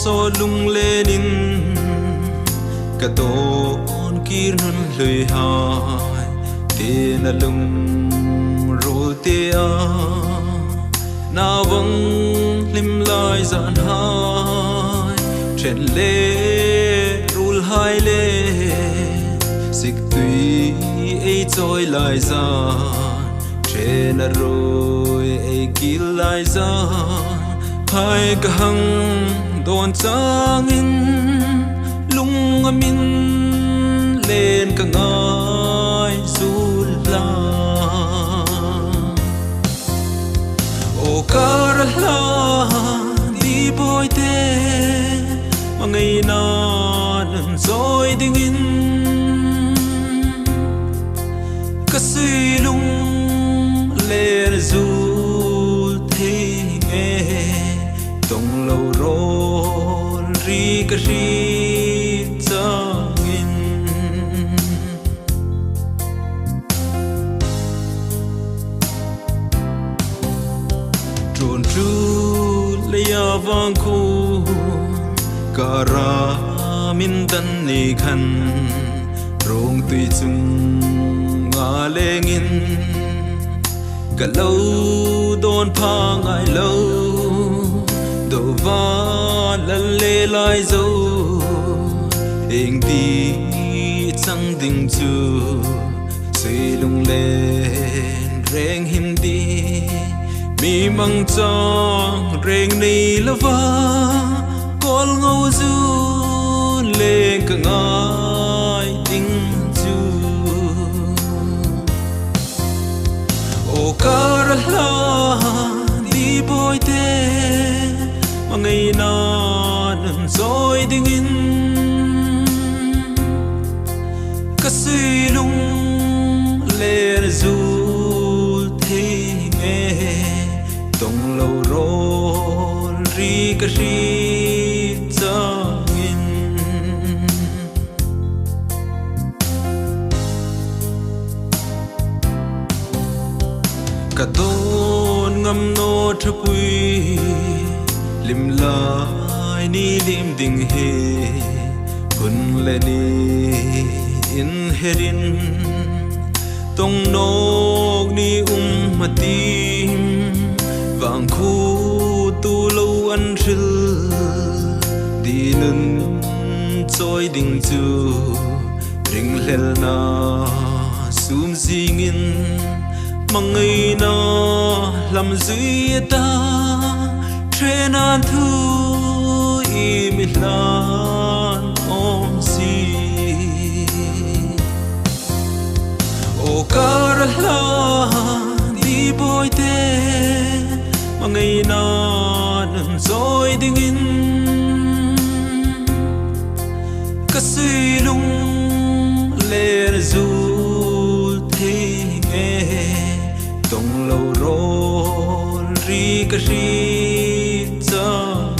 so lung lenin ka ton kirnun lui hai tin lung ro te a na vong lim lai zan hai chen le rul hai le sik tui ei choi lai za chen rồi ei kil lai za hai ka hang don chang in lung amin lên ka ngai zul la o karla di boy te mangai na nan zoi ding in ka sui lung lên zul te nghe tong lâu rồi ri ka ri chang in tròn tru le ya vang khu kara min dan ni khan rong tui chung nga lengin ka lâu don pha ngai lâu do va la le lai zo eng ti chang ding chu sei lung lên reng hin đi mi mang chang reng nei lova kol ngau zu le ka ngai ding chu o karla di boy te mangai na nan zoi ding in ka sui lung le zul the nghe tong lâu rồi ri ka ri chang in ka ton ngam no thapui lim lai ni lim ding he kun le ni in herin tong nok ni matim vang khu tu lâu ăn ril đi nun choi ding chu ring lel na sum zingin mangai na lam zui ta train an thu i mi lan om si o karla di boy te mangai na nan zoi ding in ka sui lung le zul the nghe tong lâu rồi ri ka ri chang